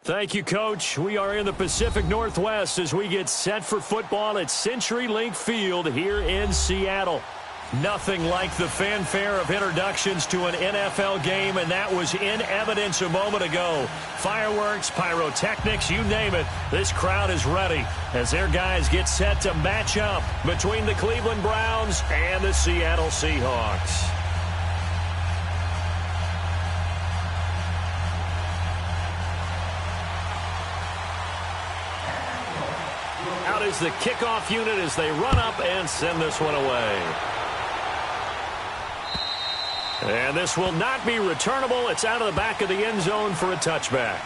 Thank you, Coach. We are in the Pacific Northwest as we get set for football at CenturyLink Field here in Seattle. Nothing like the fanfare of introductions to an NFL game, and that was in evidence a moment ago. Fireworks, pyrotechnics, you name it. This crowd is ready as their guys get set to match up between the Cleveland Browns and the Seattle Seahawks. Out is the kickoff unit as they run up and send this one away. And this will not be returnable. It's out of the back of the end zone for a touchback.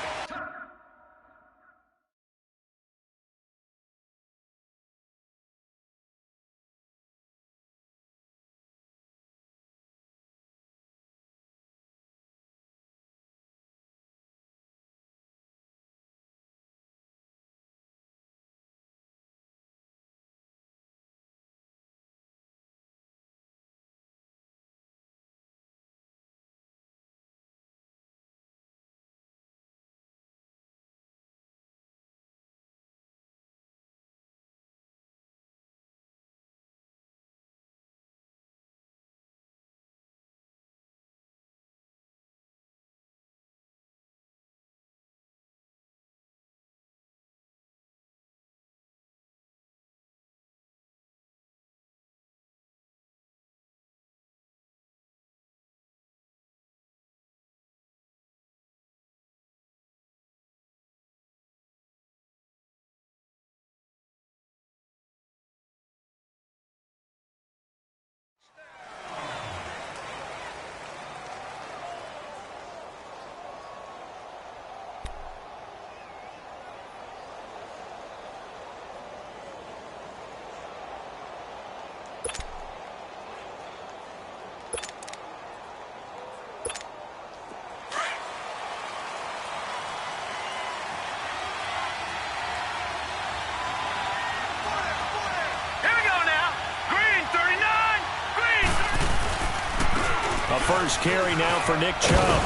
A first carry now for Nick Chubb.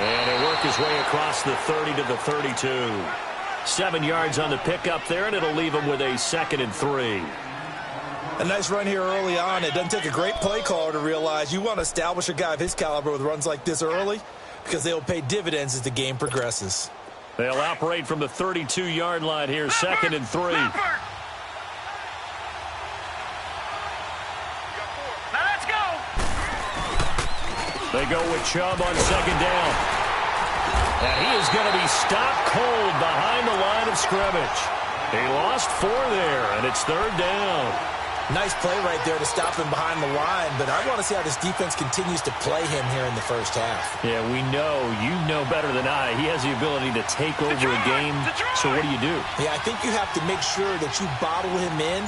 And he'll work his way across the 30 to the 32. 7 yards on the pickup there, and it'll leave him with a 2nd and 3. A nice run here early on. It doesn't take a great play caller to realize you want to establish a guy of his caliber with runs like this early because they'll pay dividends as the game progresses. They'll operate from the 32-yard line here, 2nd and 3. They go with Chubb on 2nd down. And he is going to be stopped cold behind the line of scrimmage. He lost 4 there, and it's 3rd down. Nice play right there to stop him behind the line, but I want to see how this defense continues to play him here in the first half. Yeah, we know. You know better than I. He has the ability to take over a game. So what do? Yeah, I think you have to make sure that you bottle him in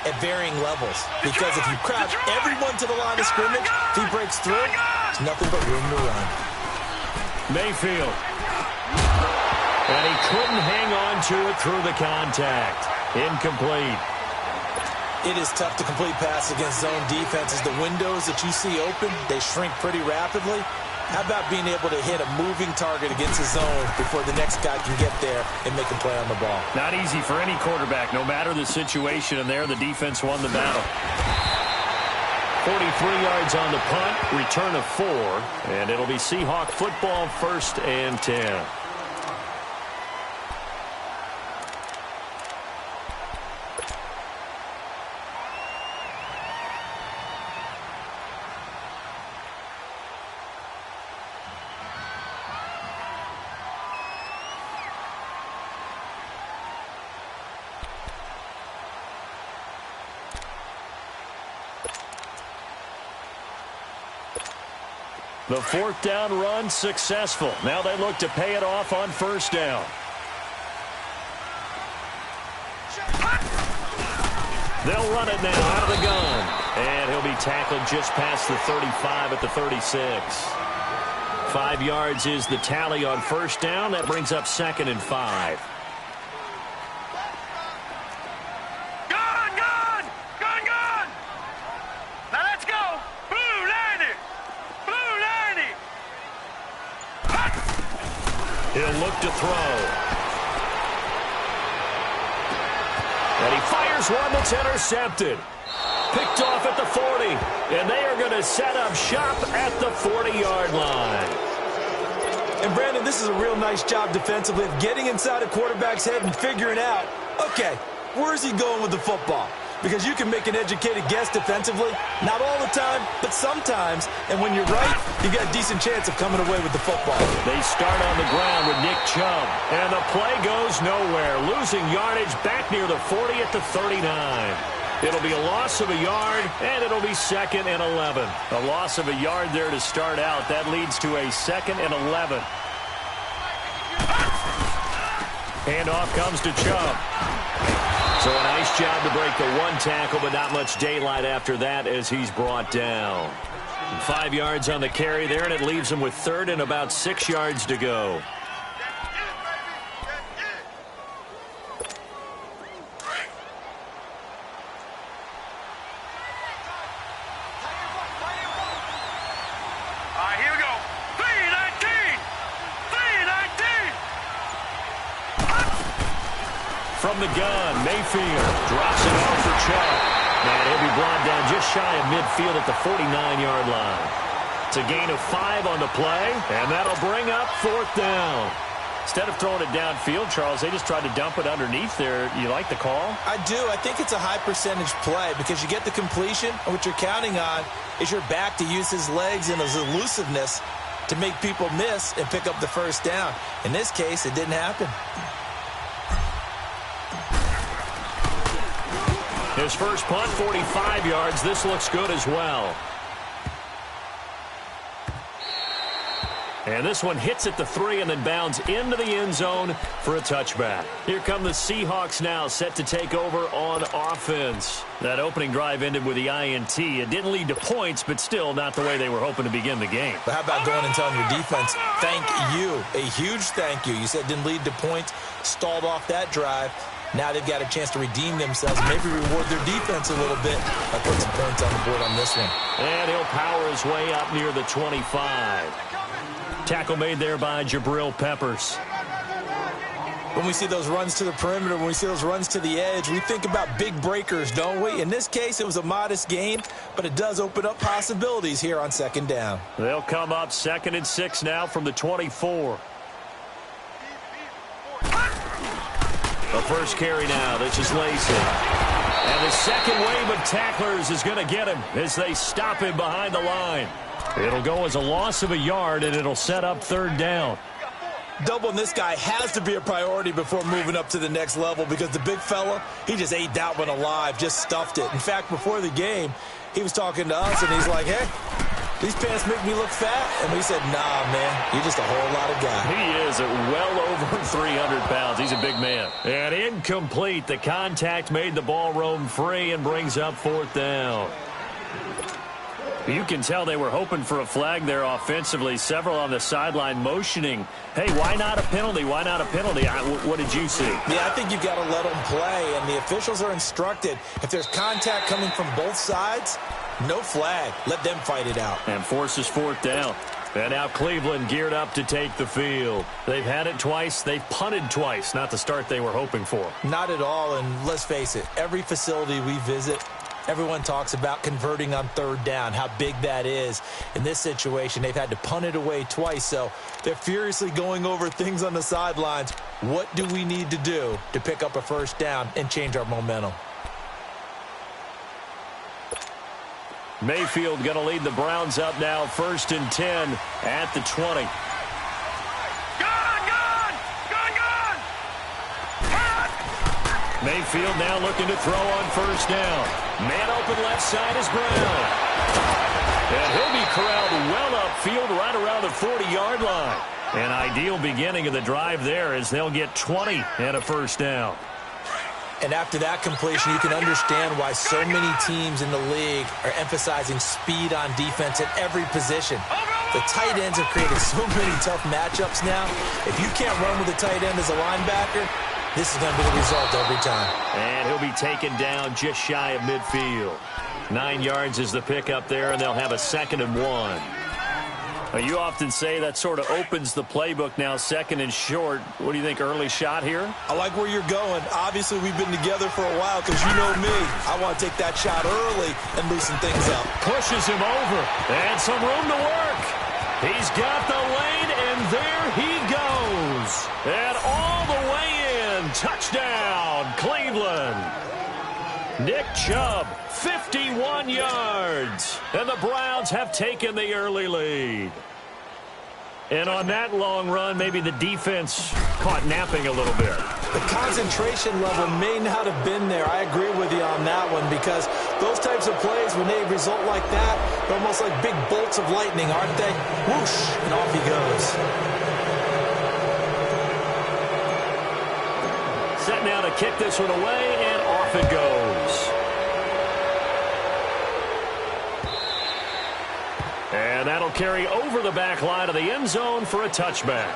at varying levels. Because if you crowd everyone to the line of scrimmage, if he breaks through, it's nothing but room to run. Mayfield. And he couldn't hang on to it through the contact. Incomplete. It is tough to complete passes against zone defenses. The windows that you see open, they shrink pretty rapidly. How about being able to hit a moving target against a zone before the next guy can get there and make a play on the ball? Not easy for any quarterback, no matter the situation, and there the defense won the battle. 43 yards on the punt, return of 4, and it'll be Seahawk football, 1st and 10. The 4th down run successful. Now they look to pay it off on 1st down. They'll run it now out of the gun. And he'll be tackled just past the 35 at the 36. 5 yards is the tally on 1st down. That brings up 2nd and 5. He'll look to throw. And he fires one that's intercepted. Picked off at the 40. And they are going to set up shop at the 40-yard line. And, Brandon, this is a real nice job defensively of getting inside a quarterback's head and figuring out, okay, where's he going with the football? Because you can make an educated guess defensively. Not all the time, but sometimes. And when you're right, you got a decent chance of coming away with the football. They start on the ground with Nick Chubb. And the play goes nowhere. Losing yardage back near the 40 at the 39. It'll be a loss of a yard, and it'll be 2nd and 11. A loss of a yard there to start out. That leads to a 2nd and 11. Handoff comes to Chubb. So a nice job to break the one tackle, but not much daylight after that as he's brought down. 5 yards on the carry there, and it leaves him with 3rd and about 6 yards to go. From the gun, Mayfield drops it off for Chubb. And he'll be brought down just shy of midfield at the 49-yard line. It's a gain of 5 on the play, and that'll bring up 4th down. Instead of throwing it downfield, Charles, they just tried to dump it underneath there. You like the call? I do. I think it's a high-percentage play because you get the completion, and what you're counting on is your back to use his legs and his elusiveness to make people miss and pick up the 1st down. In this case, it didn't happen. His first punt, 45 yards. This looks good as well. And this one hits at the 3 and then bounds into the end zone for a touchback. Here come the Seahawks now, set to take over on offense. That opening drive ended with the INT. It didn't lead to points, but still not the way they were hoping to begin the game. But how about going and telling your defense, thank you, a huge thank you. You said it didn't lead to points, stalled off that drive. Now they've got a chance to redeem themselves, maybe reward their defense a little bit by putting some points on the board on this one. And he'll power his way up near the 25. Tackle made there by Jabril Peppers. When we see those runs to the perimeter, when we see those runs to the edge, we think about big breakers, don't we? In this case, it was a modest gain, but it does open up possibilities here on 2nd down. They'll come up 2nd and 6 now from the 24. The first carry now, this is Lacey. And the second wave of tacklers is going to get him as they stop him behind the line. It'll go as a loss of a yard, and it'll set up 3rd down. Doubling this guy has to be a priority before moving up to the next level because the big fella, he just ate that one alive, just stuffed it. In fact, before the game, he was talking to us, and he's like, hey, these pants make me look fat. And we said, nah, man, you're just a whole lot of guy. He is well over 300 pounds. He's a big man. And incomplete. The contact made the ball roam free and brings up 4th down. You can tell they were hoping for a flag there offensively. Several on the sideline motioning, hey, why not a penalty? Why not a penalty? What did you see? Yeah, I think you've got to let them play, and the officials are instructed. If there's contact coming from both sides, no flag. Let them fight it out. And forces 4th down. And now Cleveland geared up to take the field. They've had it twice. They've punted twice. Not the start they were hoping for. Not at all, and let's face it, every facility we visit, everyone talks about converting on 3rd down, how big that is. In this situation, they've had to punt it away twice, so they're furiously going over things on the sidelines. What do we need to do to pick up a 1st down and change our momentum? Mayfield going to lead the Browns up now, 1st and 10 at the 20. Mayfield now looking to throw on 1st down. Man open left side is Brown. And he'll be corralled well upfield right around the 40-yard line. An ideal beginning of the drive there as they'll get 20 and a 1st down. And after that completion, you can understand why so many teams in the league are emphasizing speed on defense at every position. The tight ends have created so many tough matchups now. If you can't run with a tight end as a linebacker, this is going to be the result every time. And he'll be taken down just shy of midfield. 9 yards is the pickup there, and they'll have a 2nd and 1. Well, you often say that sort of opens the playbook now, second and short. What do you think, early shot here? I like where you're going. Obviously, we've been together for a while because you know me. I want to take that shot early and loosen things up. Pushes him over. And some room to work. He's got the lane, and there he goes. And all the way in. Touchdown, Cleveland. Nick Chubb, 51 yards. And the Browns have taken the early lead. And on that long run, maybe the defense caught napping a little bit. The concentration level may not have been there. I agree with you on that one because those types of plays, when they result like that, they're almost like big bolts of lightning, aren't they? Whoosh, and off he goes. Set now to kick this one away, and off it goes. And that'll carry over the back line of the end zone for a touchback.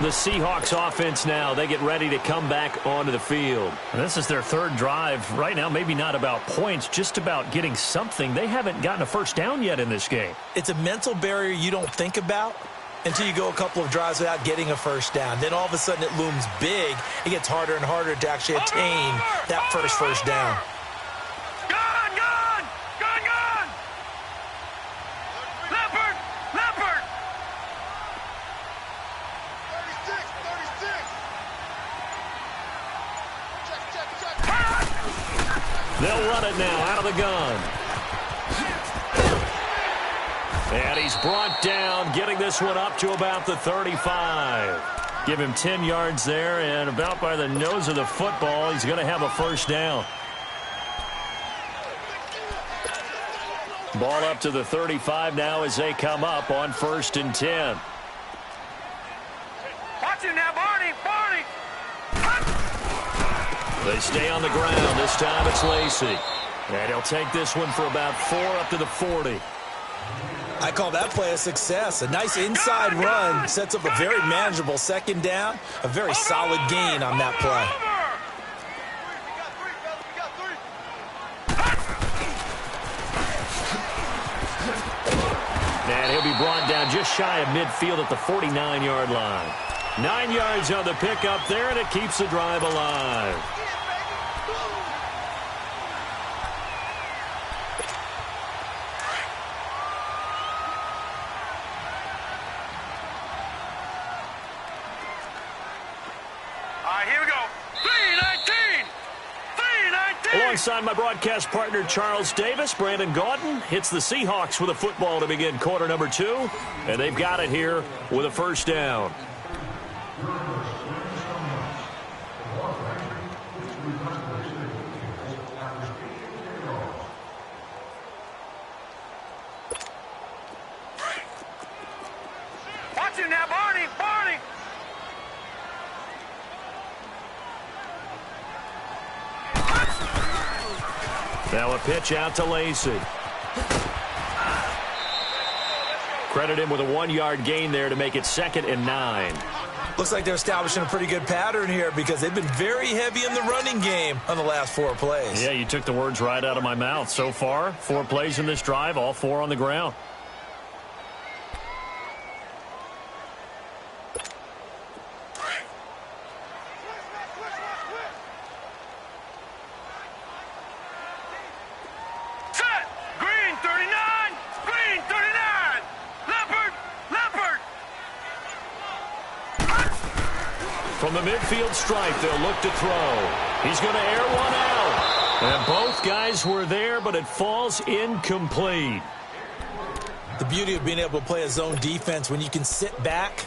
The Seahawks offense now, they get ready to come back onto the field. And this is their third drive. Right now, maybe not about points, just about getting something. They haven't gotten a first down yet in this game. It's a mental barrier you don't think about until you go a couple of drives without getting a first down. Then all of a sudden it looms big. It gets harder and harder to actually attain that first down. They'll run it now out of the gun. And he's brought down, getting this one up to about the 35. Give him 10 yards there, and about by the nose of the football, he's going to have a first down. Ball up to the 35 now as they come up on 1st and 10. Watch him now, Barney! Barney! They stay on the ground. This time it's Lacy. And he'll take this one for about 4 up to the 40. I call that play a success. A nice inside run sets up a very manageable second down. A very solid gain on that play. And he'll be brought down just shy of midfield at the 49-yard line. 9 yards on the pickup there, and it keeps the drive alive. Here we go. 3-19! 3-19! Alongside my broadcast partner, Charles Davis, Brandon Gaudin hits the Seahawks with a football to begin quarter number 2. And they've got it here with a first down. Watch him now, Barney! Barney! Now a pitch out to Lacy. Credit him with a 1-yard gain there to make it 2nd and 9. Looks like they're establishing a pretty good pattern here because they've been very heavy in the running game on the last 4 plays. Yeah, you took the words right out of my mouth. So far, 4 plays in this drive, all 4 on the ground. From the midfield stripe, they'll look to throw. He's going to air one out. And both guys were there, but it falls incomplete. The beauty of being able to play a zone defense when you can sit back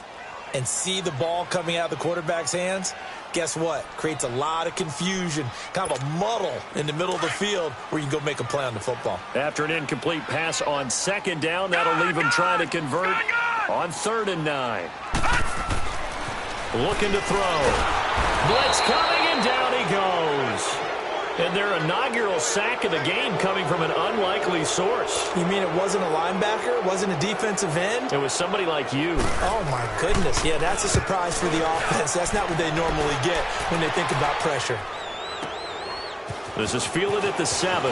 and see the ball coming out of the quarterback's hands, guess what? Creates a lot of confusion, kind of a muddle in the middle of the field where you can go make a play on the football. After an incomplete pass on 2nd down, that'll leave him trying to convert on 3rd and 9. Looking to throw. Blitz coming, and down he goes. And their inaugural sack of the game coming from an unlikely source. You mean it wasn't a linebacker? It wasn't a defensive end? It was somebody like you. Oh, my goodness. Yeah, that's a surprise for the offense. That's not what they normally get when they think about pressure. This is fielded at the 7.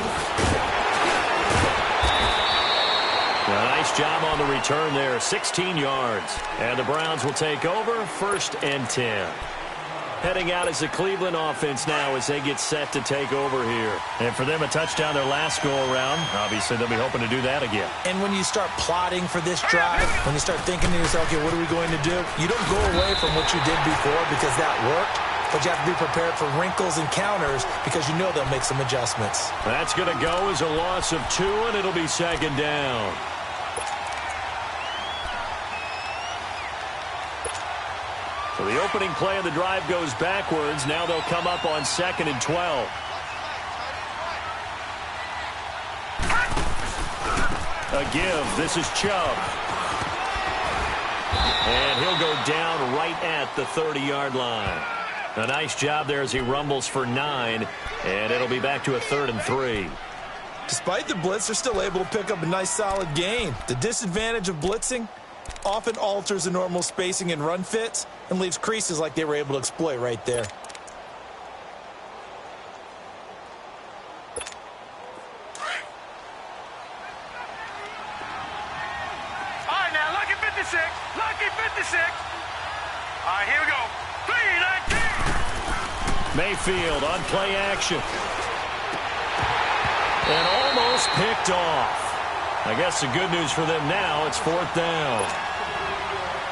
Nice job on the return there, 16 yards. And the Browns will take over, 1st and 10. Heading out as the Cleveland offense now as they get set to take over here. And for them, a touchdown their last go-around. Obviously, they'll be hoping to do that again. And when you start plotting for this drive, when you start thinking to yourself, okay, what are we going to do? You don't go away from what you did before because that worked. But you have to be prepared for wrinkles and counters because you know they'll make some adjustments. That's going to go as a loss of 2, and it'll be 2nd down. So the opening play of the drive goes backwards. Now they'll come up on 2nd and 12. A give. This is Chubb. And he'll go down right at the 30-yard line. A nice job there as he rumbles for 9. And it'll be back to a 3rd and 3. Despite the blitz, they're still able to pick up a nice solid gain. The disadvantage of blitzing often alters the normal spacing and run fits and leaves creases like they were able to exploit right there. All right, now, lucky 56. Lucky 56. All right, here we go. 3-19. Mayfield on play action. And almost picked off. I guess the good news for them now, it's 4th down.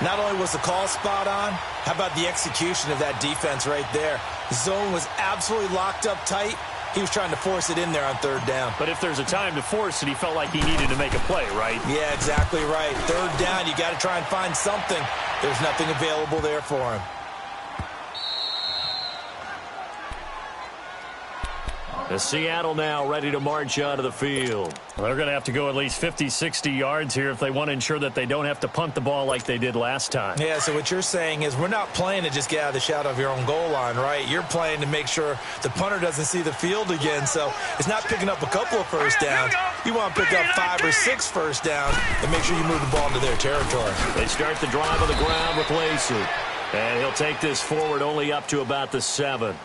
Not only was the call spot on, how about the execution of that defense right there? The zone was absolutely locked up tight. He was trying to force it in there on 3rd down. But if there's a time to force it, he felt like he needed to make a play, right? Yeah, exactly right. 3rd down, you got to try and find something. There's nothing available there for him. The Seattle now ready to march out of the field. Well, they're going to have to go at least 50, 60 yards here if they want to ensure that they don't have to punt the ball like they did last time. Yeah, so what you're saying is we're not playing to just get out of the shadow of your own goal line, right? You're playing to make sure the punter doesn't see the field again. So it's not picking up a couple of first downs. You want to pick up 5 or 6 first downs and make sure you move the ball into their territory. They start the drive on the ground with Lacey. And he'll take this forward only up to about the 7.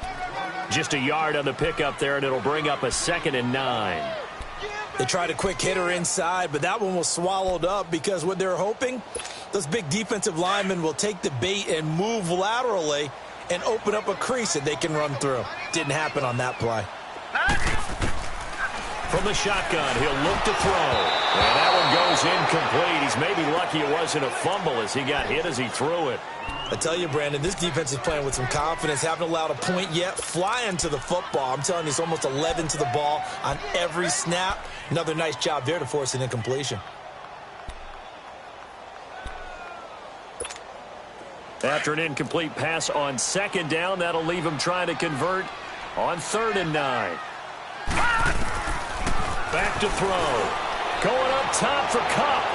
Just a yard on the pickup there, and it'll bring up a 2nd and 9. They tried a quick hitter inside, but that one was swallowed up because what they're hoping, those big defensive linemen will take the bait and move laterally and open up a crease that they can run through. Didn't happen on that play. From the shotgun, he'll look to throw. And that one goes incomplete. He's maybe lucky it wasn't a fumble as he got hit as he threw it. I tell you, Brandon, this defense is playing with some confidence. Haven't allowed a point yet. Flying to the football. I'm telling you, it's almost 11 to the ball on every snap. Another nice job there to force an incompletion. After an incomplete pass on 2nd down, that'll leave him trying to convert on 3rd and 9. Back to throw. Going up top for Kupp.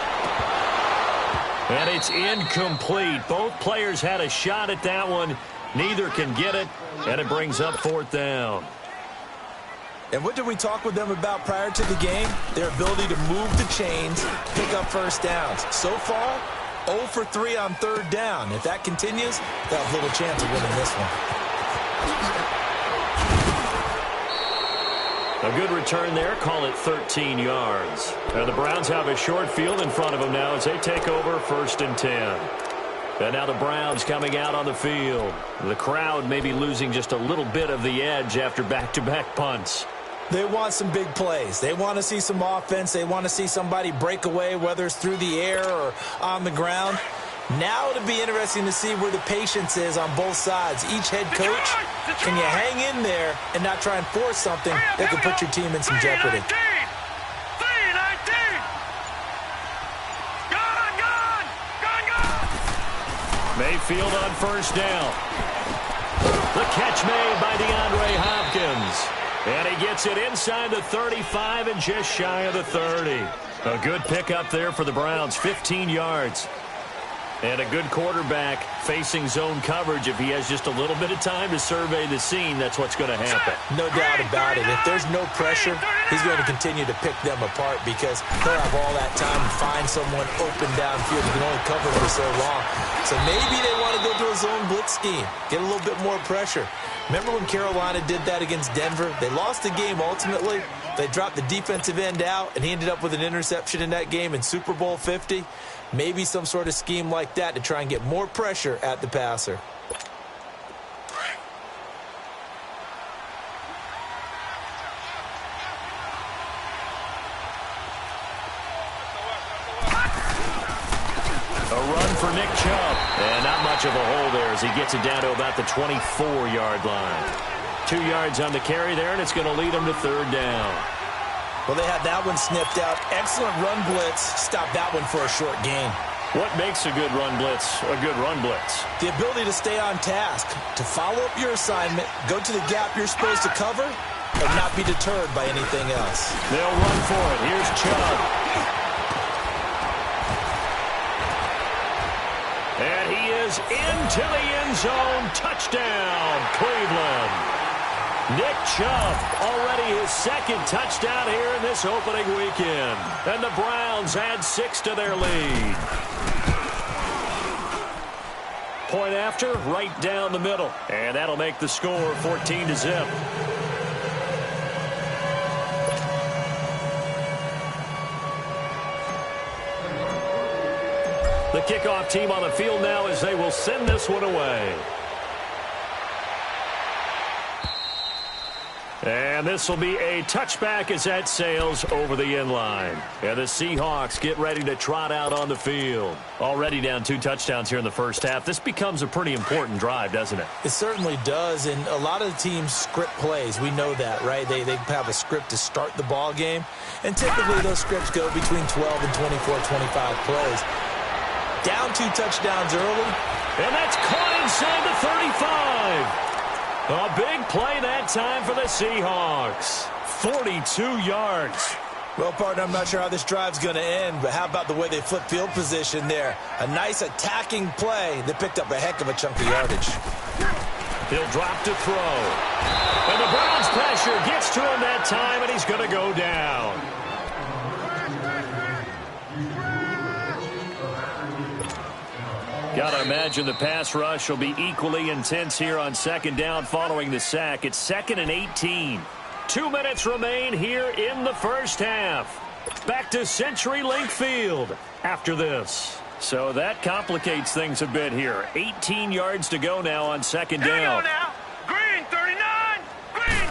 And it's incomplete. Both players had a shot at that one. Neither can get it, and it brings up 4th down. And what did we talk with them about prior to the game? Their ability to move the chains, pick up first downs. So far, 0 for 3 on 3rd down. If that continues, they'll have little chance of winning this one. A good return there. Call it 13 yards. Now the Browns have a short field in front of them now as they take over 1st and 10. And now the Browns coming out on the field. The crowd may be losing just a little bit of the edge after back-to-back punts. They want some big plays. They want to see some offense. They want to see somebody break away, whether it's through the air or on the ground. Now it'll be interesting to see where the patience is on both sides. Each head coach, can you hang in there and not try and force something that could put your team in some jeopardy? 3-19. Gone. Mayfield on 1st down. The catch made by DeAndre Hopkins. And he gets it inside the 35 and just shy of the 30. A good pickup there for the Browns, 15 yards. And a good quarterback facing zone coverage. If he has just a little bit of time to survey the scene, that's what's going to happen. No doubt about it. If there's no pressure, he's going to continue to pick them apart because he'll have all that time to find someone open downfield. He can only cover for so long. So maybe they want to go to a zone blitz scheme, get a little bit more pressure. Remember when Carolina did that against Denver? They lost the game ultimately. They dropped the defensive end out, and he ended up with an interception in that game in Super Bowl 50. Maybe some sort of scheme like that to try and get more pressure at the passer. A run for Nick Chubb. And not much of a hole there as he gets it down to about the 24-yard line. 2 yards on the carry there, and it's going to lead him to third down. Well, they had that one snipped out. Excellent run blitz. Stop that one for a short gain. What makes a good run blitz a good run blitz? The ability to stay on task, to follow up your assignment, go to the gap you're supposed to cover, and not be deterred by anything else. They'll run for it. Here's Chubb. And he is into the end zone. Touchdown, Cleveland. Nick Chubb, already his second touchdown here in this opening weekend. And the Browns add 6 to their lead. Point after, right down the middle. And that'll make the score 14-0. The kickoff team on the field now as they will send this one away. And this will be a touchback as that sails over the end line. And the Seahawks get ready to trot out on the field. Already down 2 touchdowns here in the first half. This becomes a pretty important drive, doesn't it? It certainly does, and a lot of the teams script plays. We know that, right? They have a script to start the ball game, and typically those scripts go between 12 and 24, 25 plays. Down 2 touchdowns early. And that's caught inside the 35. A big play that time for the Seahawks. 42 yards. Well, partner, I'm not sure how this drive's going to end, but how about the way they flip field position there? A nice attacking play that picked up a heck of a chunk of yardage. He'll drop to throw. And the Browns pressure gets to him that time, and he's going to go down. Got to imagine the pass rush will be equally intense here on second down following the sack. It's 2nd and 18. 2 minutes remain here in the first half. Back to CenturyLink Field after this. So that complicates things a bit here. 18 yards to go now on second down. Here we go now. Green, 39. Green.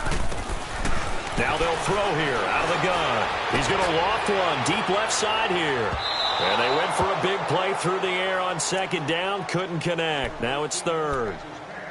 Now they'll throw here out of the gun. He's going to loft one deep left side here. And they went for a big play through the air on second down. Couldn't connect. Now it's third.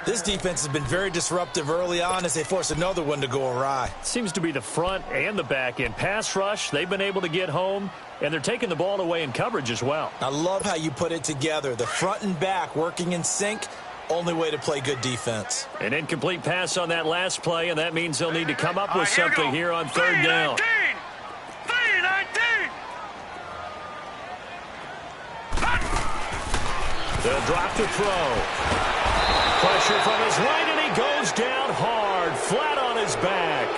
This defense has been very disruptive early on as they force another one to go awry. Seems to be the front and the back end. Pass rush, they've been able to get home, and they're taking the ball away in coverage as well. I love how you put it together. The front and back working in sync. Only way to play good defense. An incomplete pass on that last play, and that means they'll need to come up with something here on third down. 3-19. They'll drop to throw. Pressure from his right, and he goes down hard, flat on his back.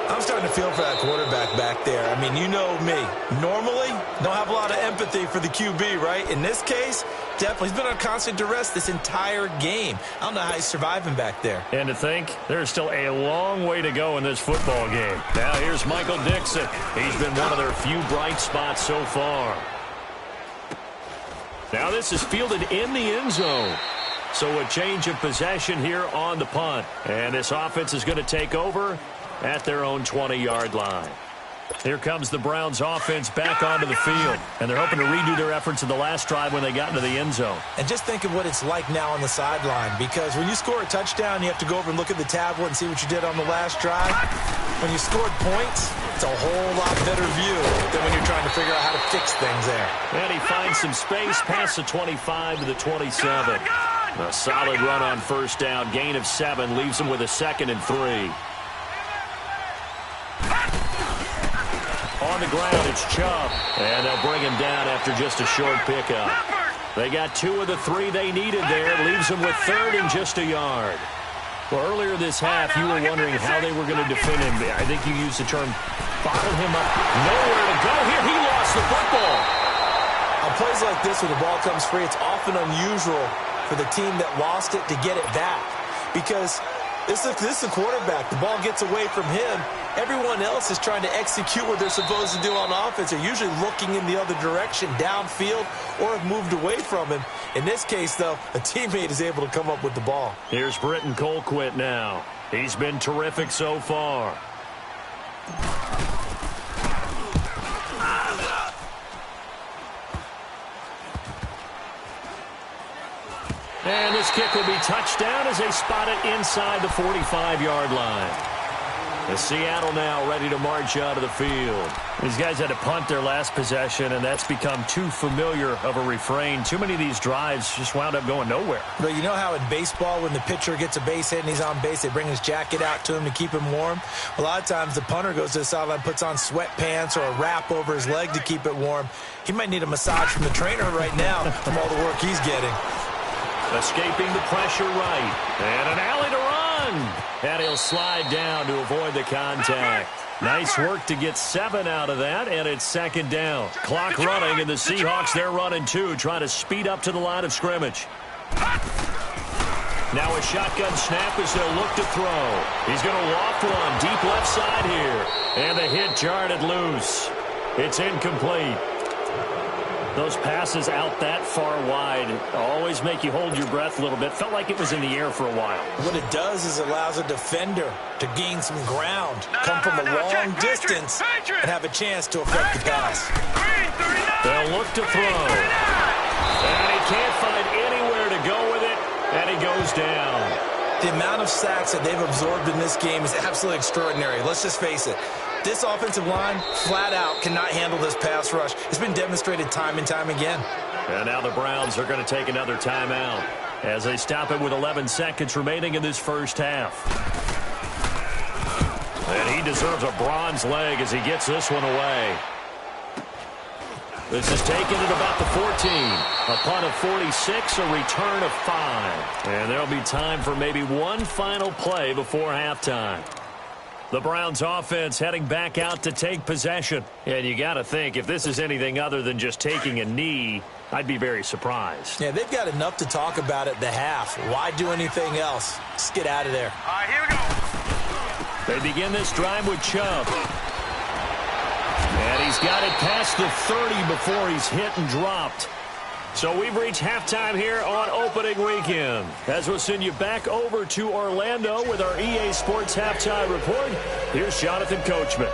I'm starting to feel for that quarterback back there. I mean, you know me. Normally, don't have a lot of empathy for the QB, right? In this case, definitely. He's been on constant duress this entire game. I don't know how he's surviving back there. And to think, there's still a long way to go in this football game. Now here's Michael Dixon. He's been one of their few bright spots so far. Now this is fielded in the end zone. So a change of possession here on the punt. And this offense is going to take over at their own 20-yard line. Here comes the Browns offense back onto the field. And they're hoping to redo their efforts in the last drive when they got into the end zone. And just think of what it's like now on the sideline. Because when you score a touchdown, you have to go over and look at the tablet and see what you did on the last drive. When you scored points, it's a whole lot better view than when you're trying to figure out how to fix things there. And he finds some space past the 25 to the 27. A solid run on first down. Gain of 7 leaves him with a 2nd and 3. On the ground, it's Chubb. And they'll bring him down after just a short pickup. They got 2 of the 3 they needed there. Leaves him with 3rd and just a yard. Well, earlier this half, you were wondering how they were going to defend him. I think you used the term bottle him up. Nowhere to go here. He lost the football. On plays like this where the ball comes free, it's often unusual for the team that lost it to get it back. Because This is the quarterback. The ball gets away from him. Everyone else is trying to execute what they're supposed to do on offense. They're usually looking in the other direction, downfield, or have moved away from him. In this case, though, a teammate is able to come up with the ball. Here's Britton Colquitt now. He's been terrific so far. And this kick will be touchdown as they spot it inside the 45-yard line. The Seattle now ready to march out of the field. These guys had to punt their last possession, and that's become too familiar of a refrain. Too many of these drives just wound up going nowhere. But you know how in baseball, when the pitcher gets a base hit and he's on base, they bring his jacket out to him to keep him warm? A lot of times the punter goes to the sideline, puts on sweatpants or a wrap over his leg to keep it warm. He might need a massage from the trainer right now from all the work he's getting. Escaping the pressure right. And an alley to run. And he'll slide down to avoid the contact. Nice work to get 7 out of that, and it's second down. Clock running, and the Seahawks, they're running too, trying to speed up to the line of scrimmage. Now a shotgun snap as they'll look to throw. He's going to loft one deep left side here. And the hit jarred it loose. It's incomplete. Those passes out that far wide always make you hold your breath a little bit. Felt like it was in the air for a while. What it does is allows a defender to gain some ground, come from a long distance, and have a chance to affect the pass. They'll look to throw. And he can't find anywhere to go with it, and he goes down. The amount of sacks that they've absorbed in this game is absolutely extraordinary. Let's just face it. This offensive line, flat out, cannot handle this pass rush. It's been demonstrated time and time again. And now the Browns are going to take another timeout as they stop it with 11 seconds remaining in this first half. And he deserves a bronze leg as he gets this one away. This is taken at about the 14. A punt of 46, a return of 5. And there'll be time for maybe one final play before halftime. The Browns offense heading back out to take possession. And you got to think, if this is anything other than just taking a knee, I'd be very surprised. Yeah, they've got enough to talk about at the half. Why do anything else? Just get out of there. All right, here we They go. begin this drive with Chubb. And he's got it past the 30 before he's hit and dropped. So we've reached halftime here on opening weekend. As we'll send you back over to Orlando with our EA Sports Halftime Report, here's Jonathan Coachman.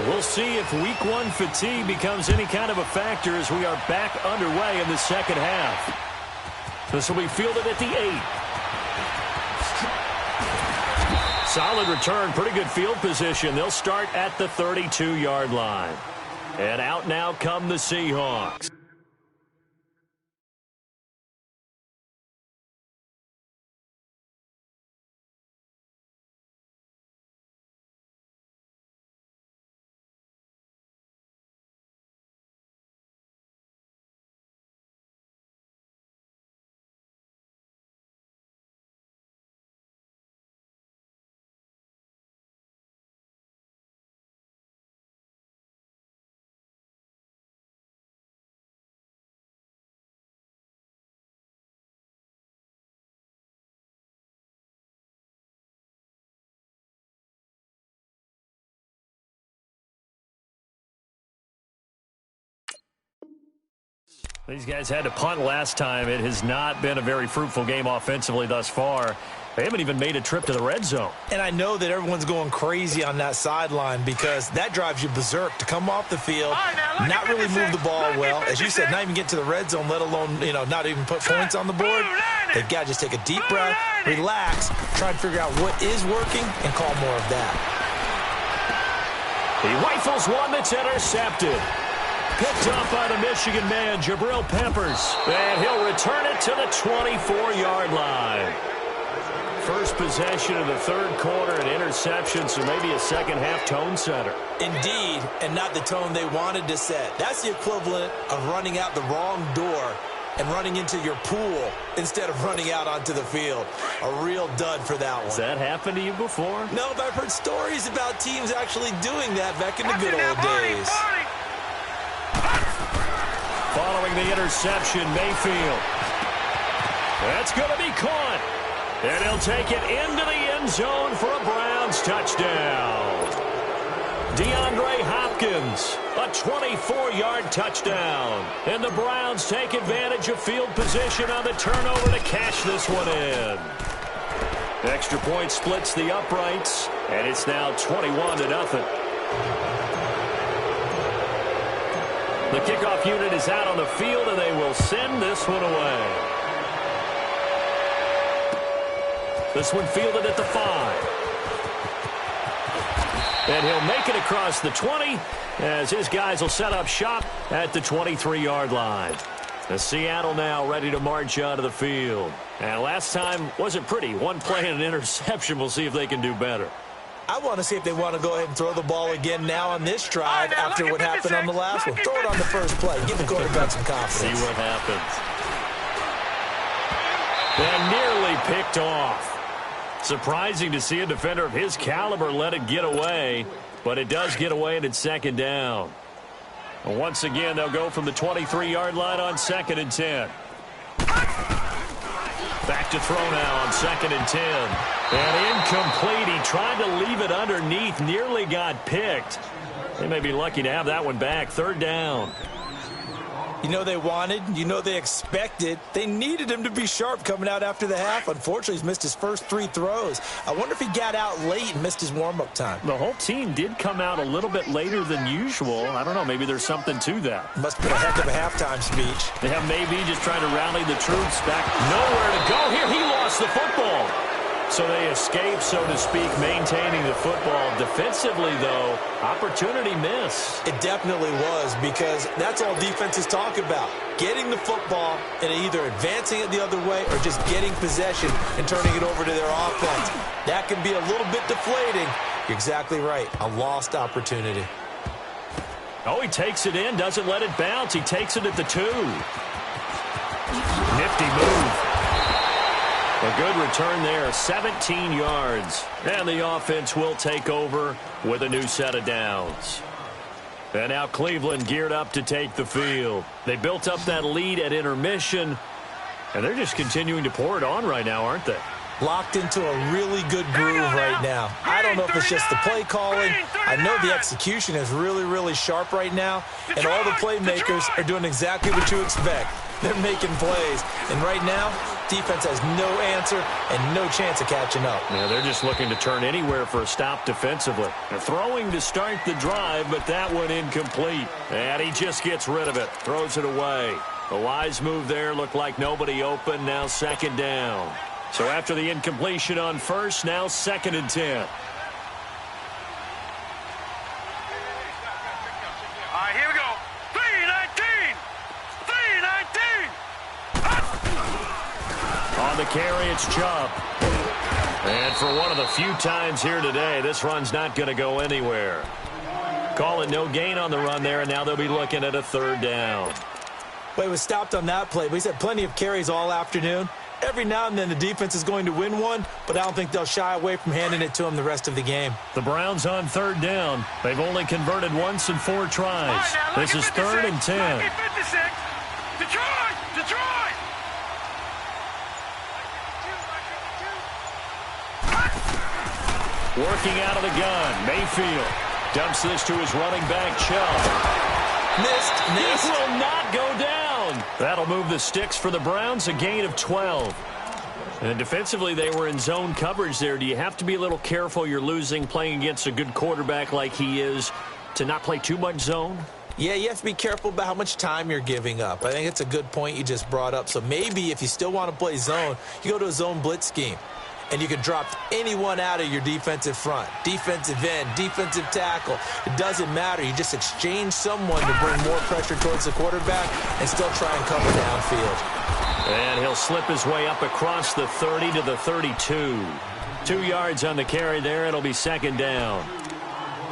We'll see if Week 1 fatigue becomes any kind of a factor as we are back underway in the second half. This will be fielded at the 8. Solid return, pretty good field position. They'll start at the 32-yard line. And out now come the Seahawks. These guys had to punt last time. It has not been a very fruitful game offensively thus far. They haven't even made a trip to the red zone. And I know that everyone's going crazy on that sideline because that drives you berserk to come off the field, not really move the ball well. As you said, not even get to the red zone, let alone, not even put points on the board. They've got to just take a deep breath, relax, try and figure out what is working, and call more of that. He rifles one that's intercepted. Picked up by the Michigan man, Jabril Peppers. And he'll return it to the 24-yard line. First possession of the third quarter, an interception, so maybe a second-half tone setter. Indeed, and not the tone they wanted to set. That's the equivalent of running out the wrong door and running into your pool instead of running out onto the field. A real dud for that one. Has that happened to you before? No, but I've heard stories about teams actually doing that back in the good old days. the interception, Mayfield. That's going to be caught. And he'll take it into the end zone for a Browns touchdown. DeAndre Hopkins, a 24-yard touchdown. And the Browns take advantage of field position on the turnover to cash this one in. Extra point splits the uprights, and it's now 21-0. The kickoff unit is out on the field, and they will send this one away. This one fielded at the 5. And he'll make it across the 20 as his guys will set up shop at the 23-yard line. The Seattle now ready to march out of the field. And last time wasn't pretty. One play and an interception. We'll see if they can do better. I want to see if they want to go ahead and throw the ball again now on this drive after what happened on the last one. Throw it on the first play. Give the quarterback some confidence. See what happens. And nearly picked off. Surprising to see a defender of his caliber let it get away, but it does get away and it's second down. And once again, they'll go from the 23-yard line on 2nd and 10. Back to throw now on 2nd and 10. And incomplete. He tried to leave it underneath, nearly got picked. They may be lucky to have that one back. 3rd down. You know they wanted, you know they expected. They needed him to be sharp coming out after the half. Unfortunately, he's missed his first 3 throws. I wonder if he got out late and missed his warm-up time. The whole team did come out a little bit later than usual. I don't know, maybe there's something to that. Must have been a heck of a halftime speech. Yeah, maybe just trying to rally the troops back. Nowhere to go here. He lost the football. So they escape, so to speak, maintaining the football. Defensively, though, opportunity miss. It definitely was, because that's all defenses talk about. Getting the football and either advancing it the other way or just getting possession and turning it over to their offense. That can be a little bit deflating. You're exactly right. A lost opportunity. Oh, he takes it in, doesn't let it bounce. He takes it at the 2. Nifty move. A good return there, 17 yards. And the offense will take over with a new set of downs. And now Cleveland geared up to take the field. They built up that lead at intermission, and they're just continuing to pour it on right now, aren't they? Locked into a really good groove right now. I don't know if it's just the play calling. I know the execution is really, really sharp right now, and all the playmakers are doing exactly what you expect. They're making plays, and right now, defense has no answer and no chance of catching up. Yeah, they're just looking to turn anywhere for a stop defensively. They're throwing to start the drive, but that one incomplete. And he just gets rid of it, throws it away. A wise move there, looked like nobody open, now 2nd down. So after the incompletion on 1st, now 2nd and 10. All right, here we go. 3-19. 3-19. On the carry, it's Chubb. And for one of the few times here today, this run's not going to go anywhere. Call it no gain on the run there, and now they'll be looking at a 3rd down. Well, he was stopped on that play, but he's had plenty of carries all afternoon. Every now and then the defense is going to win one, but I don't think they'll shy away from handing it to him the rest of the game. The Browns on 3rd down. They've only converted once in 4 tries. Right, this is 3rd and 10. 56. Detroit! Detroit! Working out of the gun, Mayfield dumps this to his running back, Chubb. Missed. He will not go down. That'll move the sticks for the Browns, a gain of 12. And defensively, they were in zone coverage there. Do you have to be a little careful? You're losing, playing against a good quarterback like he is, to not play too much zone? Yeah, you have to be careful about how much time you're giving up. I think it's a good point you just brought up. So maybe if you still want to play zone, you go to a zone blitz scheme. And you can drop anyone out of your defensive front, defensive end, defensive tackle. It doesn't matter. You just exchange someone to bring more pressure towards the quarterback and still try and cover downfield. And he'll slip his way up across the 30 to the 32. 2 yards on the carry there. It'll be 2nd down.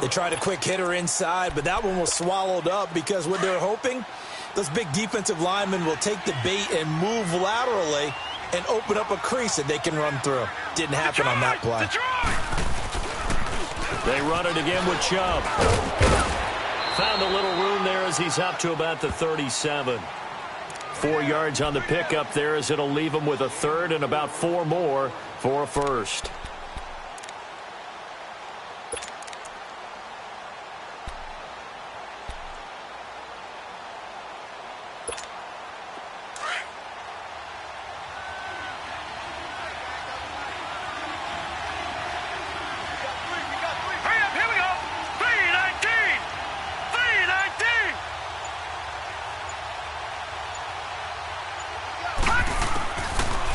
They tried a quick hitter inside, but that one was swallowed up because what they're hoping, those big defensive linemen will take the bait and move laterally and open up a crease that they can run through. Didn't happen on that play. They run it again with Chubb. Found a little room there as he's up to about the 37. 4 yards on the pickup there, as it'll leave them with a third and about 4 more for a first.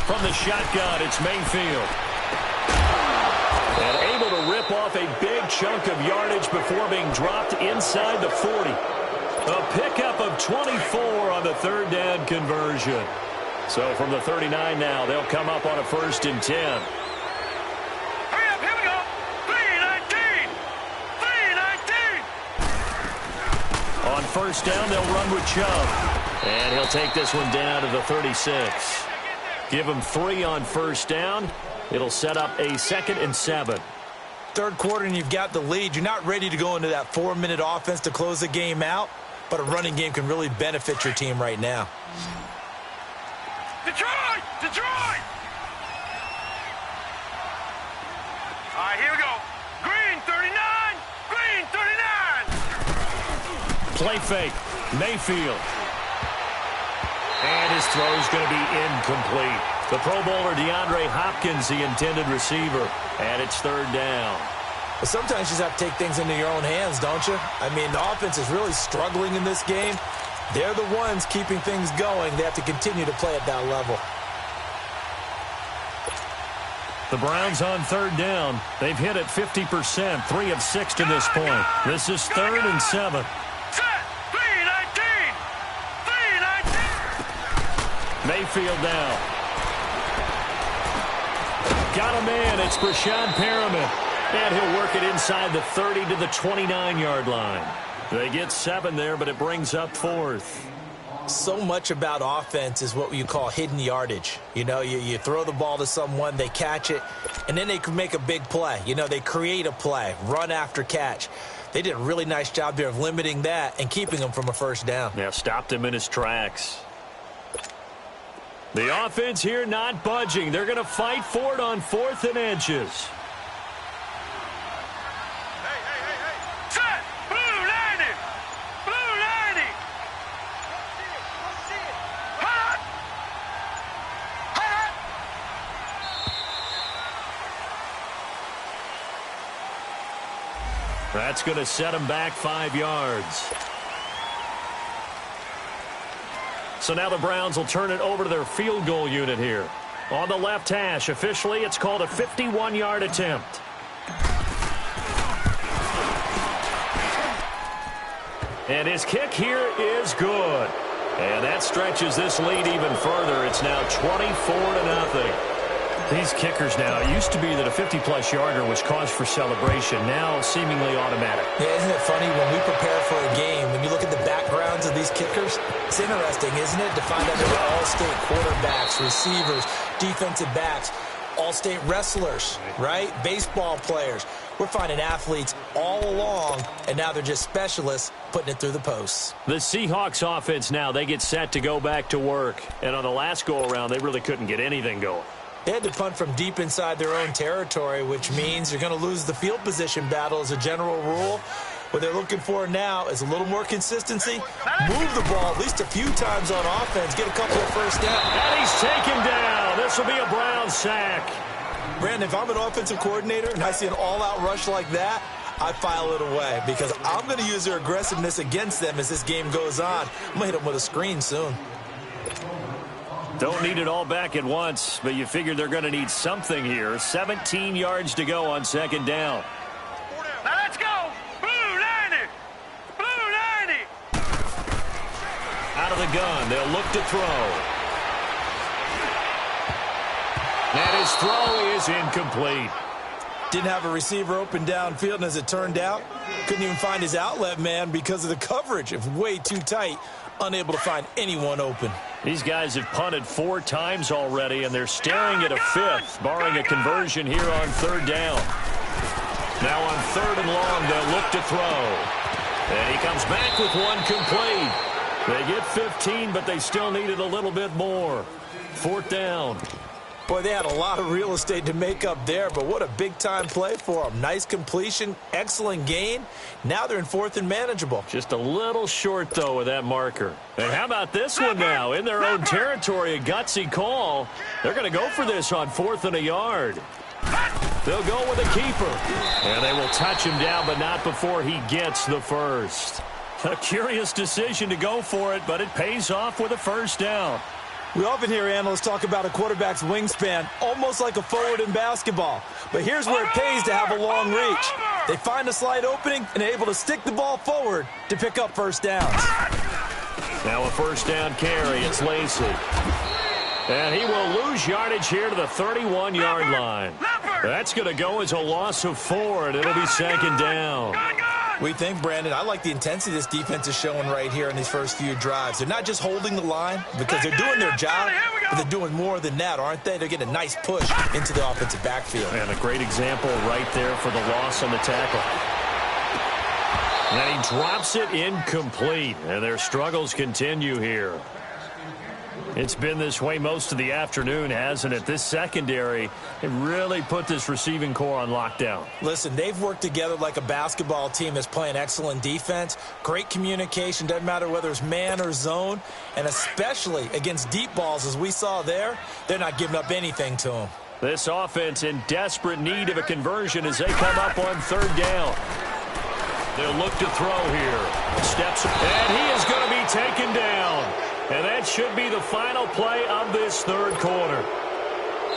From the shotgun, it's Mayfield. And able to rip off a big chunk of yardage before being dropped inside the 40. A pickup of 24 on the third down conversion. So from the 39 now, they'll come up on a 1st and 10. Hurry up, here we go. 3-19. 3-19. On 1st down, they'll run with Chubb. And he'll take this one down to the 36. Give him 3 on 1st down. It'll set up a 2nd and 7. Third quarter and you've got the lead. You're not ready to go into that 4-minute offense to close the game out, but a running game can really benefit your team right now. Detroit! Detroit! All right, here we go. Green 39. Green 39. Play fake. Mayfield. And his throw's going to be incomplete. The Pro Bowler DeAndre Hopkins, the intended receiver. And it's 3rd down. But sometimes you just have to take things into your own hands, don't you? I mean, the offense is really struggling in this game. They're the ones keeping things going. They have to continue to play at that level. The Browns on 3rd down. They've hit it 50%, 3 of 6 to this point. This is 3rd and 7. Mayfield now. Got a man. It's Brashad Perriman. And he'll work it inside the 30 to the 29-yard line. They get 7 there, but it brings up 4th. So much about offense is what you call hidden yardage. You know, you throw the ball to someone, they catch it, and then they can make a big play. You know, they create a play, run after catch. They did a really nice job there of limiting that and keeping him from a 1st down. Yeah, stopped him in his tracks. The offense here not budging. They're going to fight for it on 4th and inches. Hey. Set. Blue 90. Blue 90. Hot. Hot. That's going to set him back 5 yards. So now the Browns will turn it over to their field goal unit here. On the left hash, officially, it's called a 51-yard attempt. And his kick here is good. And that stretches this lead even further. It's now 24-0. These kickers now, it used to be that a 50-plus yarder was cause for celebration. Now seemingly automatic. Yeah, isn't it funny when we prepare for a game, when you look at the backgrounds of these kickers, it's interesting, isn't it, to find out they're all-state quarterbacks, receivers, defensive backs, all-state wrestlers, right? Baseball players. We're finding athletes all along, and now they're just specialists putting it through the posts. The Seahawks offense now, they get set to go back to work. And on the last go-around, they really couldn't get anything going. They had to punt from deep inside their own territory, which means you're going to lose the field position battle as a general rule. What they're looking for now is a little more consistency. Move the ball at least a few times on offense. Get a couple of 1st downs. And he's taken down. This will be a Brown sack. Brandon, if I'm an offensive coordinator and I see an all-out rush like that, I file it away because I'm going to use their aggressiveness against them as this game goes on. I'm going to hit them with a screen soon. Don't need it all back at once, but you figure they're going to need something here. 17 yards to go on 2nd down. Now let's go. Blue 90. Blue 90. Out of the gun, they'll look to throw. And his throw is incomplete. Didn't have a receiver open downfield, and as it turned out, couldn't even find his outlet man because of the coverage. It was way too tight, unable to find anyone open. These guys have punted 4 times already, and they're staring at a 5th, barring a conversion here on 3rd down. Now on 3rd and long, they'll look to throw. And he comes back with one complete. They get 15, but they still needed a little bit more. 4th down. Boy, they had a lot of real estate to make up there, but what a big-time play for them. Nice completion, excellent gain. Now they're in 4th and manageable. Just a little short, though, with that marker. And how about this one now? In their own territory, a gutsy call. They're going to go for this on 4th and a yard. They'll go with a keeper. And they will touch him down, but not before he gets the first. A curious decision to go for it, but it pays off with a 1st down. We often hear analysts talk about a quarterback's wingspan, almost like a forward in basketball. But here's where it pays to have a long reach. They find a slight opening and are able to stick the ball forward to pick up 1st downs. Now a 1st down carry. It's Lacey. And he will lose yardage here to the 31-yard line. That's going to go as a loss of 4, and it'll be 2nd down. We think, Brandon, I like the intensity this defense is showing right here in these first few drives. They're not just holding the line because they're doing their job, but they're doing more than that, aren't they? They're getting a nice push into the offensive backfield. And a great example right there for the loss on the tackle. And he drops it incomplete, and their struggles continue here. It's been this way most of the afternoon, hasn't it? This secondary, it really put this receiving core on lockdown. Listen, they've worked together like a basketball team that's playing excellent defense. Great communication, doesn't matter whether it's man or zone. And especially against deep balls, as we saw there, they're not giving up anything to them. This offense in desperate need of a conversion as they come up on 3rd down. They'll look to throw here. Steps, and he is going to be taken down. And that should be the final play of this 3rd quarter.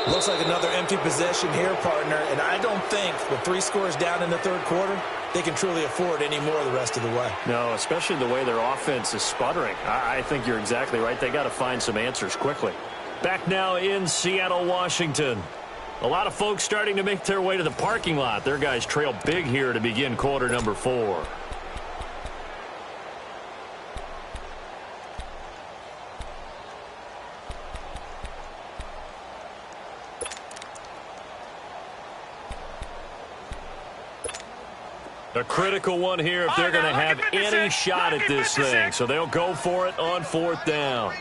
Looks like another empty possession here, partner. And I don't think with 3 scores down in the 3rd quarter, they can truly afford any more the rest of the way. No, especially the way their offense is sputtering. I think you're exactly right. They got to find some answers quickly. Back now in Seattle, Washington. A lot of folks starting to make their way to the parking lot. Their guys trail big here to begin quarter number 4. A critical one here if they're going to have any shot at this thing. So they'll go for it on 4th down.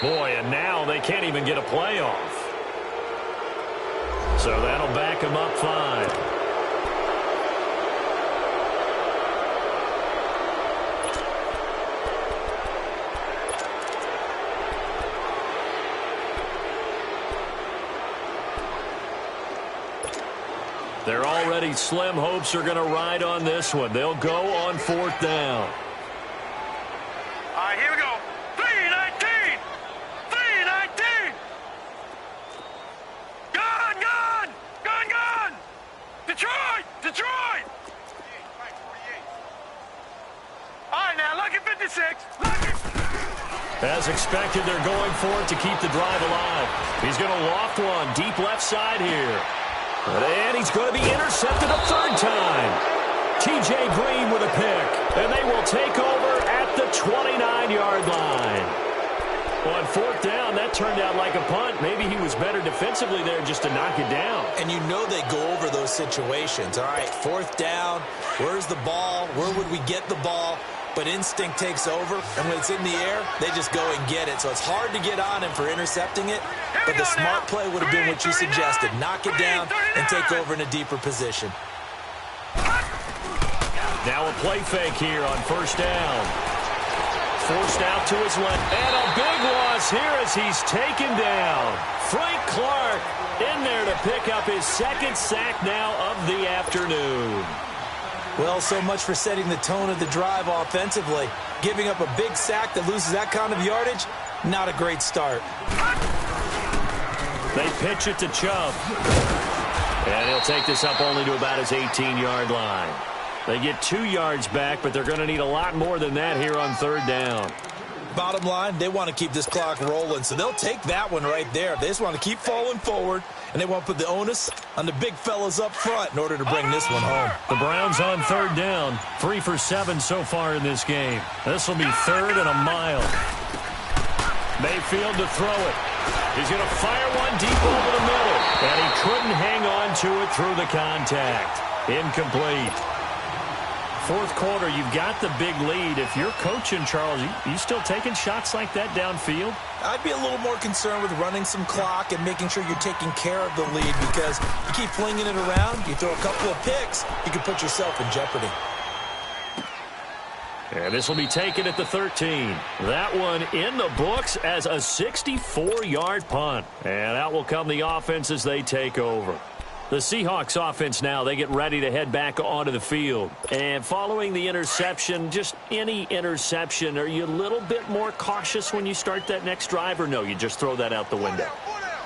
Boy, and now they can't even get a playoff. So that'll back them up 5. Their already slim hopes are going to ride on this one. They'll go on 4th down. All right, here we go. 3-19. 3-19. Gun. Detroit. All right, now, lucky 56. As expected, they're going for it to keep the drive alive. He's going to loft one deep left side here. And he's going to be intercepted a 3rd time. T.J. Green with a pick. And they will take over at the 29-yard line. On 4th down, that turned out like a punt. Maybe he was better defensively there just to knock it down. And you know they go over those situations. All right, 4th down. Where's the ball? Where would we get the ball? But instinct takes over, and when it's in the air, they just go and get it. So it's hard to get on him for intercepting it, but the smart play would have been what you suggested. Knock it down and take over in a deeper position. Now a play fake here on 1st down. Forced out to his left, and a big loss here as he's taken down. Frank Clark in there to pick up his 2nd sack now of the afternoon. Well, so much for setting the tone of the drive offensively. Giving up a big sack that loses that kind of yardage, not a great start. They pitch it to Chubb. And he'll take this up only to about his 18-yard line. They get 2 yards back, but they're going to need a lot more than that here on 3rd down. Bottom line, they want to keep this clock rolling, so they'll take that one right there. They just want to keep falling forward, and they want to put the onus on the big fellas up front in order to bring this one home. The Browns on third down. 3 for 7 so far in this game. This will be 3rd and a mile. Mayfield to throw it. He's going to fire one deep over the middle, and he couldn't hang on to it through the contact. Incomplete. Fourth quarter, you've got the big lead. If you're coaching, Charles, you still taking shots like that downfield? I'd be a little more concerned with running some clock and making sure you're taking care of the lead, because you keep flinging it around, you throw a couple of picks, you can put yourself in jeopardy. And this will be taken at the 13. That one in the books as a 64-yard punt. And out will come the offense as they take over. The Seahawks offense now, they get ready to head back onto the field. And following the interception, just any interception, are you a little bit more cautious when you start that next drive, or no, you just throw that out the window?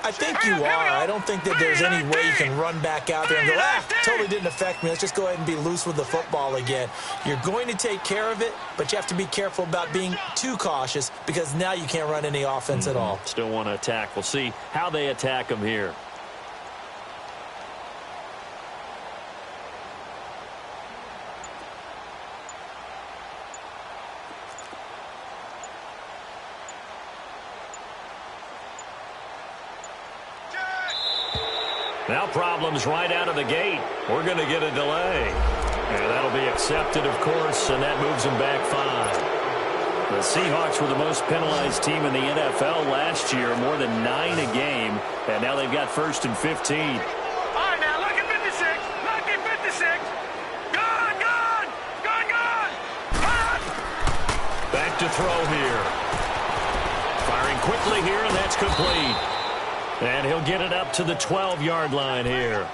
I think you are. I don't think that there's any way you can run back out there and go, totally didn't affect me. Let's just go ahead and be loose with the football again. You're going to take care of it, but you have to be careful about being too cautious, because now you can't run any offense at all. Still want to attack. We'll see how they attack them here. Now problems right out of the gate. We're going to get a delay. And that'll be accepted, of course, and that moves them back 5. The Seahawks were the most penalized team in the NFL last year, more than 9 a game. And now they've got 1st and 15. All right, now, lucky 56. Lucky 56. Gone, gone. Gone, gone. Back to throw here. Firing quickly here, and that's complete. And he'll get it up to the 12-yard line here.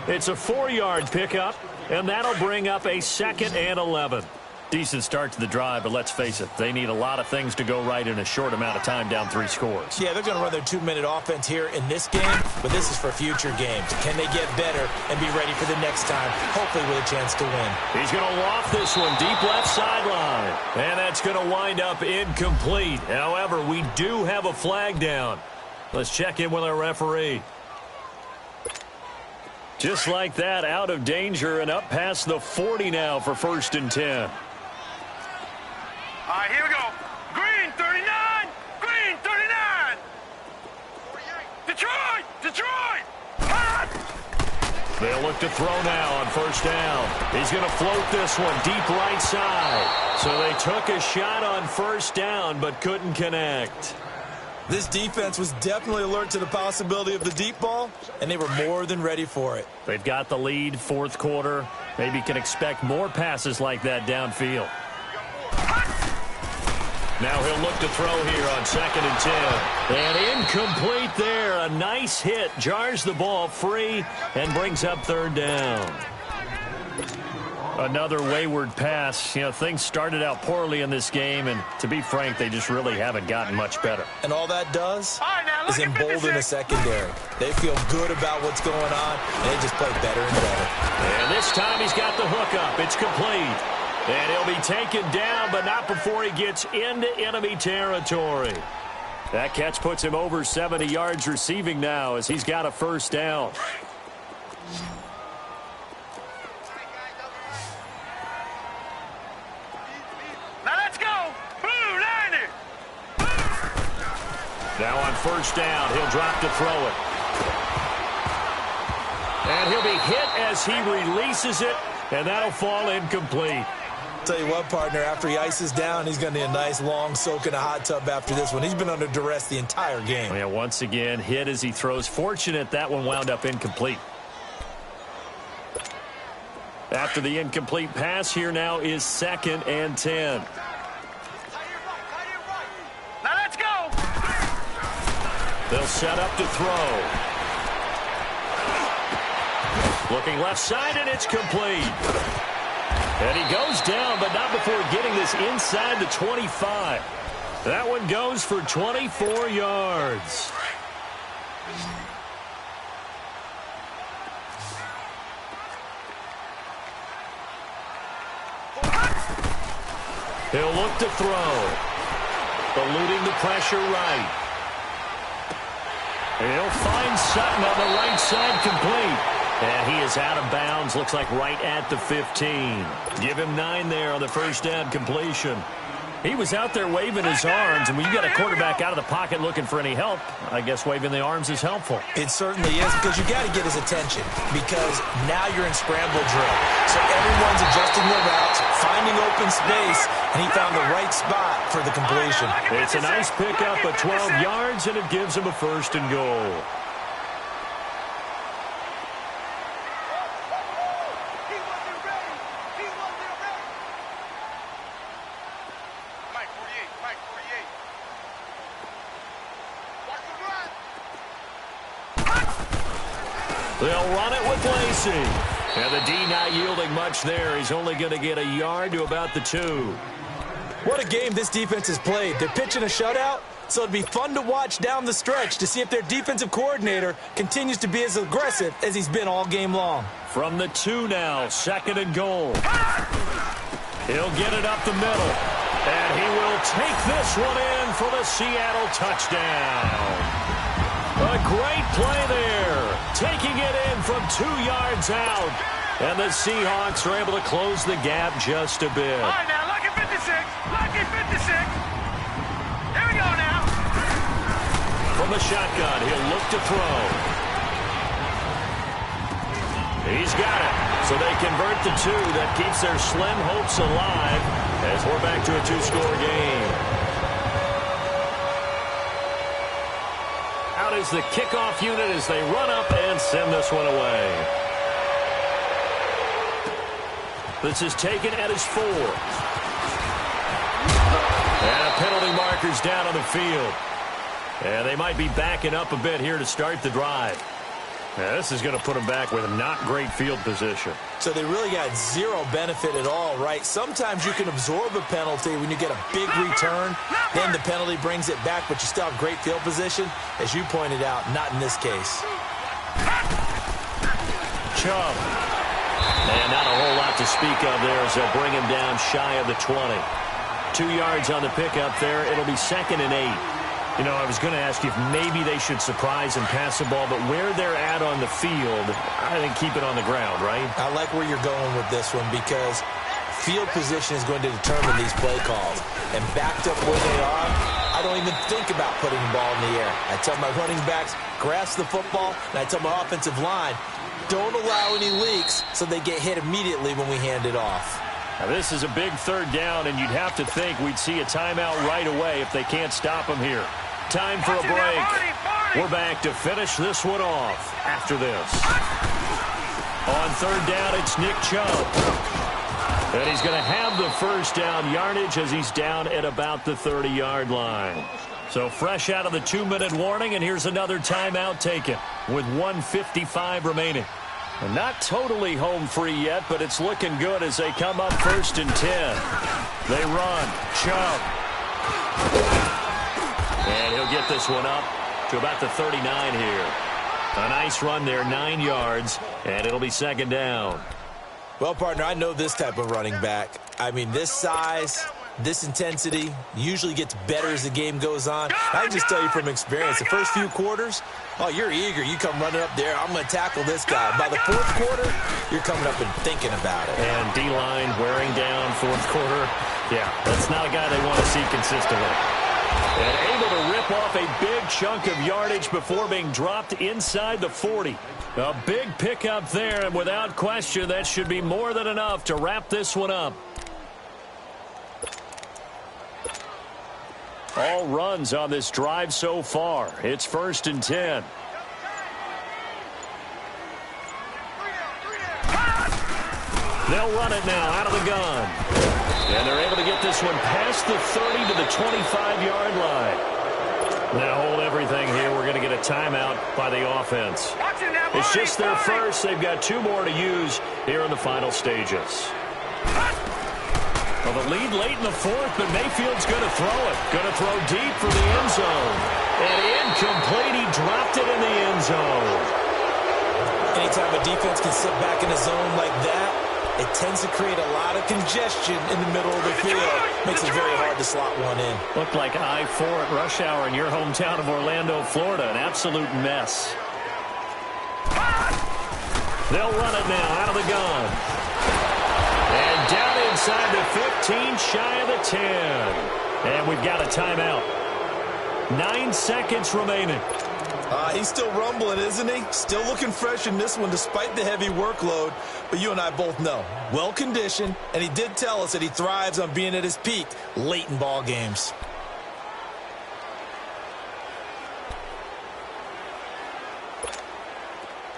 It's a 4-yard pickup, and that'll bring up a 2nd and 11. Decent start to the drive, but let's face it, they need a lot of things to go right in a short amount of time, down 3 scores. Yeah, they're going to run their 2-minute offense here in this game, but this is for future games. Can they get better and be ready for the next time, hopefully with a chance to win? He's going to loft this one deep left sideline, and that's going to wind up incomplete. However, we do have a flag down. Let's check in with our referee. Just like that, out of danger and up past the 40 now for 1st and 10. All right, here we go. Green, 39. Green, 39. Detroit, Detroit. They'll look to throw now on 1st down. He's going to float this one deep right side. So they took a shot on 1st down but couldn't connect. This defense was definitely alert to the possibility of the deep ball, and they were more than ready for it. They've got the lead, 4th quarter. Maybe can expect more passes like that downfield. Now he'll look to throw here on 2nd and 10. And incomplete there. A nice hit. Jars the ball free and brings up 3rd down. Another wayward pass. You know, things started out poorly in this game, and to be frank, they just really haven't gotten much better. And all that does All right, now, is embolden the secondary. They feel good about what's going on, and they just play better and better. And this time he's got the hook up. It's complete. And he'll be taken down, but not before he gets into enemy territory. That catch puts him over 70 yards receiving now as he's got a 1st down. Now on 1st down, he'll drop to throw it. And he'll be hit as he releases it, and that'll fall incomplete. Tell you what, partner, after he ices down, he's going to need a nice long soak in a hot tub after this one. He's been under duress the entire game. Yeah, once again, hit as he throws. Fortunate that one wound up incomplete. After the incomplete pass, here now is 2nd and 10. They'll set up to throw. Looking left side, and it's complete. And he goes down, but not before getting this inside the 25. That one goes for 24 yards. He'll look to throw. eluding the pressure right. He'll find Sutton on the right side, complete. And he is out of bounds, looks like right at the 15. Give him 9 there on the first down completion. He was out there waving his arms, and when you got a quarterback out of the pocket looking for any help, I guess waving the arms is helpful. It certainly is, because you got to get his attention, because now you're in scramble drill. So everyone's adjusting their routes, finding open space, and he found the right spot for the completion. It's a nice pickup of 12 yards, and it gives him a first and goal. They'll run it with Lacey. And the D not yielding much there. He's only going to get a yard to about the 2. What a game this defense has played. They're pitching a shutout, so it'd be fun to watch down the stretch to see if their defensive coordinator continues to be as aggressive as he's been all game long. From the 2 now, 2nd and goal. He'll get it up the middle. And he will take this one in for the Seattle touchdown. A great play there, taking it in from 2 yards out. And the Seahawks are able to close the gap just a bit. All right, now, lucky 56. Lucky 56. Here we go now. From the shotgun, he'll look to throw. He's got it. So they convert the 2. That keeps their slim hopes alive as we're back to a 2-score game. Is the kickoff unit as they run up and send this one away. This is taken at his 4. And a penalty marker's down on the field. And they might be backing up a bit here to start the drive. Now, this is going to put them back with not great field position. So they really got zero benefit at all, right? Sometimes you can absorb a penalty when you get a big return. Then the penalty brings it back, but you still have great field position. As you pointed out, not in this case. Chubb. And not a whole lot to speak of there as they'll bring him down shy of the 20. 2 yards on the pickup there. It'll be 2nd and 8. You know, I was going to ask you if maybe they should surprise and pass the ball, but where they're at on the field, I think keep it on the ground, right? I like where you're going with this one because field position is going to determine these play calls. And backed up where they are, I don't even think about putting the ball in the air. I tell my running backs, grasp the football, and I tell my offensive line, don't allow any leaks so they get hit immediately when we hand it off. Now, this is a big 3rd down, and you'd have to think we'd see a timeout right away if they can't stop them here. Time for a break. We're back to finish this one off after this. On 3rd down, it's Nick Chubb. And he's going to have the first down yardage as he's down at about the 30-yard line. So fresh out of the 2-minute warning, and here's another timeout taken with 1:55 remaining. And not totally home free yet, but it's looking good as they come up 1st and 10. They run. Chubb. And he'll get this one up to about the 39 here. A nice run there, 9 yards, and it'll be 2nd down. Well, partner, I know this type of running back. I mean, this size, this intensity usually gets better as the game goes on. I can just tell you from experience, the first few quarters, oh, you're eager. You come running up there. I'm going to tackle this guy. By the 4th quarter, you're coming up and thinking about it. And D-line wearing down 4th quarter. Yeah, that's not a guy they want to see consistently. And able to rip off a big chunk of yardage before being dropped inside the 40. A big pickup there, and without question, that should be more than enough to wrap this one up. All runs on this drive so far. It's 1st and 10. They'll run it now out of the gun. And they're able to get this one past the 30 to the 25-yard line. Now hold everything here. We're going to get a timeout by the offense. It's just their first. They've got 2 more to use here in the final stages. Well, the lead late in the 4th, but Mayfield's going to throw it. Going to throw deep for the end zone. And incomplete. He dropped it in the end zone. Anytime a defense can sit back in a zone like that, it tends to create a lot of congestion in the middle of the field. Makes it very hard to slot one in. Looked like I-4 at rush hour in your hometown of Orlando, Florida. An absolute mess. They'll run it now out of the gun. And down inside the 15, shy of the 10. And we've got a timeout. 9 seconds remaining. He's still rumbling, isn't he? Still looking fresh in this one despite the heavy workload. But you and I both know, well-conditioned, and he did tell us that he thrives on being at his peak late in ball games.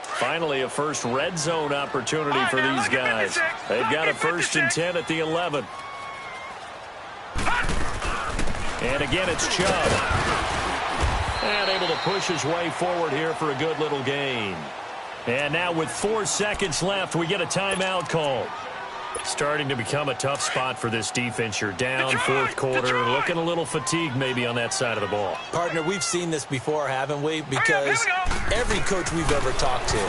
Finally, a first red zone opportunity for these guys. They've got a 1st and 10 at the 11. And again, it's Chubb. And able to push his way forward here for a good little gain. And now with 4 seconds left, we get a timeout call. Starting to become a tough spot for this defense. You're down, 4th quarter, looking a little fatigued maybe on that side of the ball. Partner, we've seen this before, haven't we? Because every coach we've ever talked to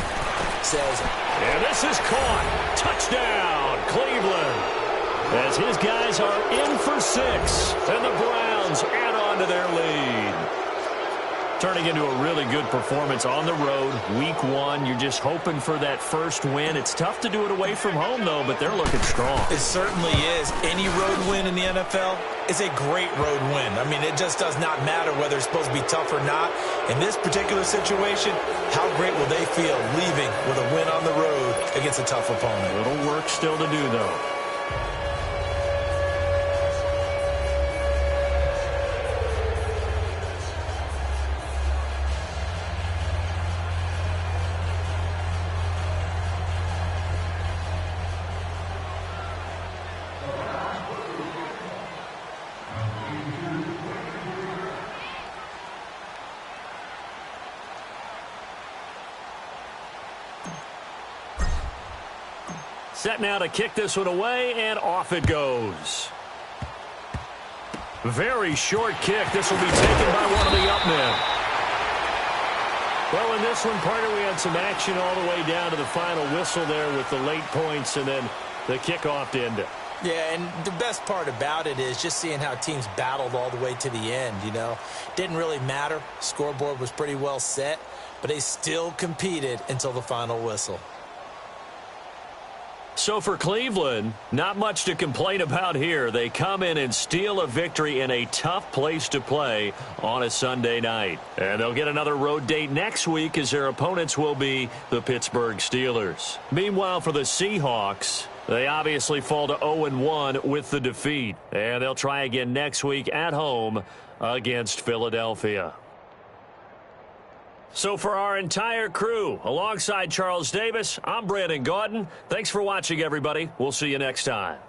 says, and this is caught. Touchdown, Cleveland. As his guys are in for 6. And the Browns add on to their lead. Turning into a really good performance on the road. Week 1, you're just hoping for that first win. It's tough to do it away from home, though, but they're looking strong. It certainly is. Any road win in the NFL is a great road win. I mean, it just does not matter whether it's supposed to be tough or not. In this particular situation, how great will they feel leaving with a win on the road against a tough opponent? A little work still to do, though. Set now to kick this one away, and off it goes. Very short kick. This will be taken by one of the up men. Well, in this one, partner, we had some action all the way down to the final whistle there with the late points and then the kickoff to end it. Yeah, and the best part about it is just seeing how teams battled all the way to the end, you know. Didn't really matter. Scoreboard was pretty well set, but they still competed until the final whistle. So for Cleveland, not much to complain about here. They come in and steal a victory in a tough place to play on a Sunday night. And they'll get another road date next week as their opponents will be the Pittsburgh Steelers. Meanwhile, for the Seahawks, they obviously fall to 0-1 with the defeat. And they'll try again next week at home against Philadelphia. So for our entire crew, alongside Charles Davis, I'm Brandon Gaudin. Thanks for watching, everybody. We'll see you next time.